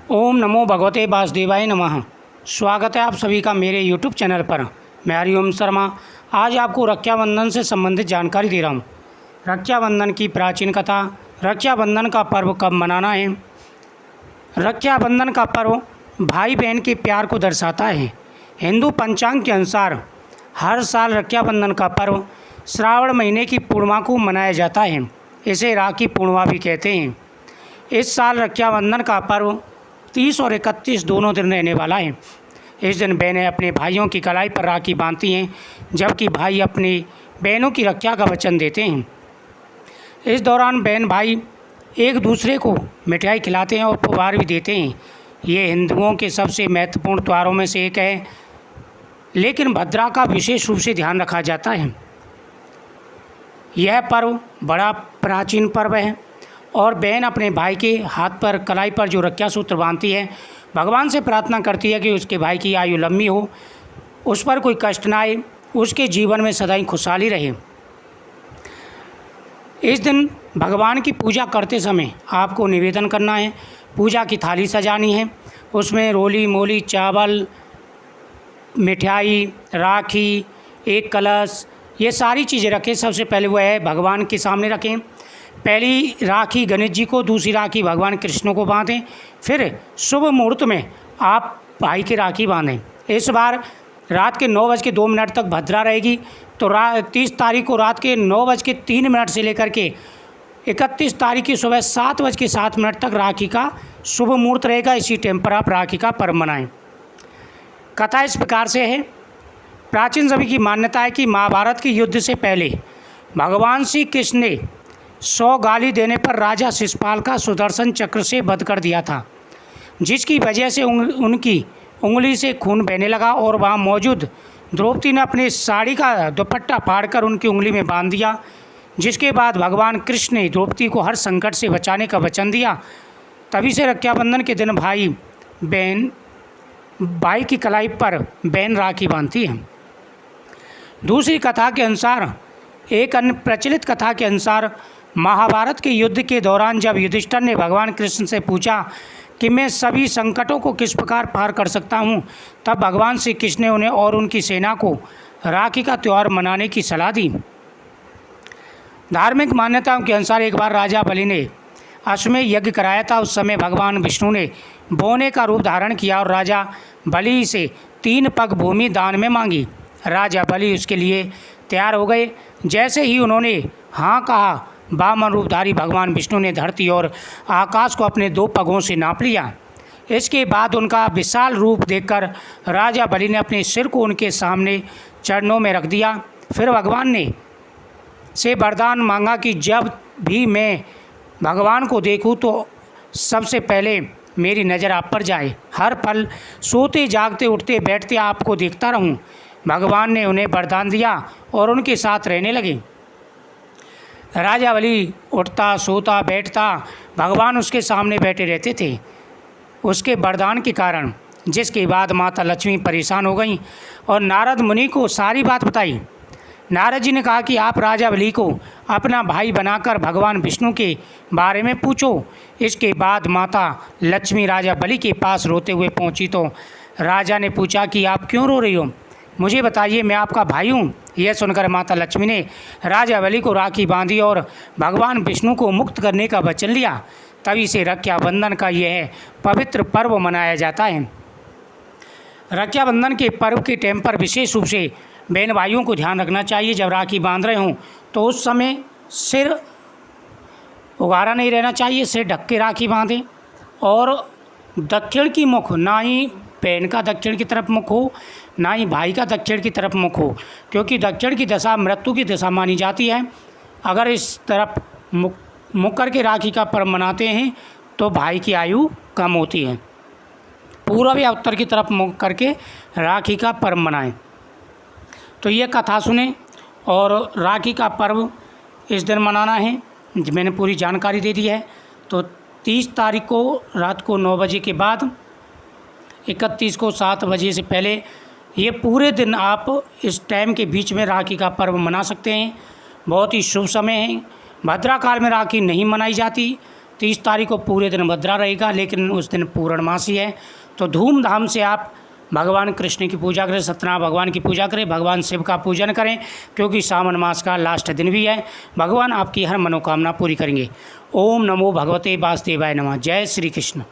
ओम नमो भगवते वासुदेवाय नमः। स्वागत है आप सभी का मेरे यूट्यूब चैनल पर। मैं हरिओम शर्मा आज आपको रक्षाबंधन से संबंधित जानकारी दे रहा हूँ। रक्षाबंधन की प्राचीन कथा। रक्षाबंधन का पर्व कब मनाना है। रक्षाबंधन का पर्व भाई बहन के प्यार को दर्शाता है। हिंदू पंचांग के अनुसार हर साल रक्षाबंधन का पर्व श्रावण महीने की पूर्णिमा को मनाया जाता है। इसे राखी पूर्णिमा भी कहते हैं। इस साल रक्षाबंधन का पर्व 30 और 31 दोनों दिन रहने वाला है। इस दिन बहनें अपने भाइयों की कलाई पर राखी बांधती हैं, जबकि भाई अपनी बहनों की रक्षा का वचन देते हैं। इस दौरान बहन भाई एक दूसरे को मिठाई खिलाते हैं और उपहार भी देते हैं। ये हिंदुओं के सबसे महत्वपूर्ण त्योहारों में से एक है, लेकिन भद्रा का विशेष रूप से ध्यान रखा जाता है। यह पर्व बड़ा प्राचीन पर्व है और बहन अपने भाई के हाथ पर कलाई पर जो रक्षा सूत्र बांधती है, भगवान से प्रार्थना करती है कि उसके भाई की आयु लंबी हो, उस पर कोई कष्ट ना आए, उसके जीवन में सदा ही खुशहाली रहे। इस दिन भगवान की पूजा करते समय आपको निवेदन करना है। पूजा की थाली सजानी है, उसमें रोली मोली चावल, मिठाई, राखी, एक कलश, ये सारी चीज़ें रखें। सबसे पहले वह है भगवान के सामने रखें। पहली राखी गणेश जी को, दूसरी राखी भगवान कृष्ण को बांधें। फिर शुभ मुहूर्त में आप भाई की राखी बांधें। इस बार रात के 9:02 तक भद्रा रहेगी, तो 30 तारीख को रात के 9:03 से लेकर के 31 तारीख की सुबह 7:07 तक राखी का शुभ मुहूर्त रहेगा। इसी टाइम पर आप राखी का पर्व मनाएं। कथा इस प्रकार से है। प्राचीन समय की मान्यता है कि महाभारत के युद्ध से पहले भगवान श्री कृष्ण ने 100 गाली देने पर राजा शिशुपाल का सुदर्शन चक्र से वध कर दिया था, जिसकी वजह से उनकी उंगली से खून बहने लगा और वहां मौजूद द्रौपदी ने अपनी साड़ी का दुपट्टा फाड़कर उनकी उंगली में बांध दिया। जिसके बाद भगवान कृष्ण ने द्रौपदी को हर संकट से बचाने का वचन दिया। तभी से रक्षाबंधन के दिन भाई की कलाई पर बहन राखी बांधती है। दूसरी कथा के अनुसार, एक अन्य प्रचलित कथा के अनुसार, महाभारत के युद्ध के दौरान जब युधिष्ठिर ने भगवान कृष्ण से पूछा कि मैं सभी संकटों को किस प्रकार पार कर सकता हूँ, तब भगवान श्री कृष्ण ने उन्हें और उनकी सेना को राखी का त्यौहार मनाने की सलाह दी। धार्मिक मान्यताओं के अनुसार एक बार राजा बलि ने अश्वमेध यज्ञ कराया था। उस समय भगवान विष्णु ने बौने का रूप धारण किया और राजा बलि से 3 पग भूमि दान में मांगी। राजा बलि उसके लिए तैयार हो गए। जैसे ही उन्होंने हाँ कहा, वामन रूपधारी भगवान विष्णु ने धरती और आकाश को अपने 2 पगों से नाप लिया। इसके बाद उनका विशाल रूप देखकर राजा बलि ने अपने सिर को उनके सामने चरणों में रख दिया। फिर भगवान ने से वरदान मांगा कि जब भी मैं भगवान को देखूं तो सबसे पहले मेरी नज़र आप पर जाए। हर पल सोते जागते उठते बैठते आपको देखता रहूं। भगवान ने उन्हें वरदान दिया और उनके साथ रहने लगे। राजा बलि उठता सोता बैठता भगवान उसके सामने बैठे रहते थे उसके वरदान के कारण, जिसके बाद माता लक्ष्मी परेशान हो गईं और नारद मुनि को सारी बात बताई। नारद जी ने कहा कि आप राजा बलि को अपना भाई बनाकर भगवान विष्णु के बारे में पूछो। इसके बाद माता लक्ष्मी राजा बलि के पास रोते हुए पहुंची तो राजा ने पूछा कि आप क्यों रो रही हो, मुझे बताइए, मैं आपका भाई हूँ। यह सुनकर माता लक्ष्मी ने राजा बलि को राखी बांधी और भगवान विष्णु को मुक्त करने का वचन लिया। तभी से रक्षाबंधन का यह पवित्र पर्व मनाया जाता है। रक्षाबंधन के पर्व के टाइम पर विशेष रूप से बहन भाइयों को ध्यान रखना चाहिए। जब राखी बांध रहे हों तो उस समय सिर उगाड़ा नहीं रहना चाहिए, सिर ढक के राखी बांधें और दक्षिण की मुख, ना ही बहन का दक्षिण की तरफ मुख हो, ना ही भाई का दक्षिण की तरफ मुख हो, क्योंकि दक्षिण की दशा मृत्यु की दशा मानी जाती है। अगर इस तरफ मुख करके राखी का पर्व मनाते हैं तो भाई की आयु कम होती है। पूर्व या उत्तर की तरफ मुख करके राखी का पर्व मनाएं। तो ये कथा सुने और राखी का पर्व इस दिन मनाना है। मैंने पूरी जानकारी दे दी है। तो 30 तारीख को रात को 9 बजे के बाद, 31 को 7 बजे से पहले, ये पूरे दिन आप इस टाइम के बीच में राखी का पर्व मना सकते हैं। बहुत ही शुभ समय है। भद्रा काल में राखी नहीं मनाई जाती। 30 तारीख को पूरे दिन भद्रा रहेगा, लेकिन उस दिन पूर्णमासी है। तो धूमधाम से आप भगवान कृष्ण की पूजा करें, सत्यनारायण भगवान की पूजा करें, भगवान शिव का पूजन करें, क्योंकि सावन मास का लास्ट दिन भी है। भगवान आपकी हर मनोकामना पूरी करेंगे। ओम नमो भगवते वासुदेवाय नमः। जय श्री कृष्ण।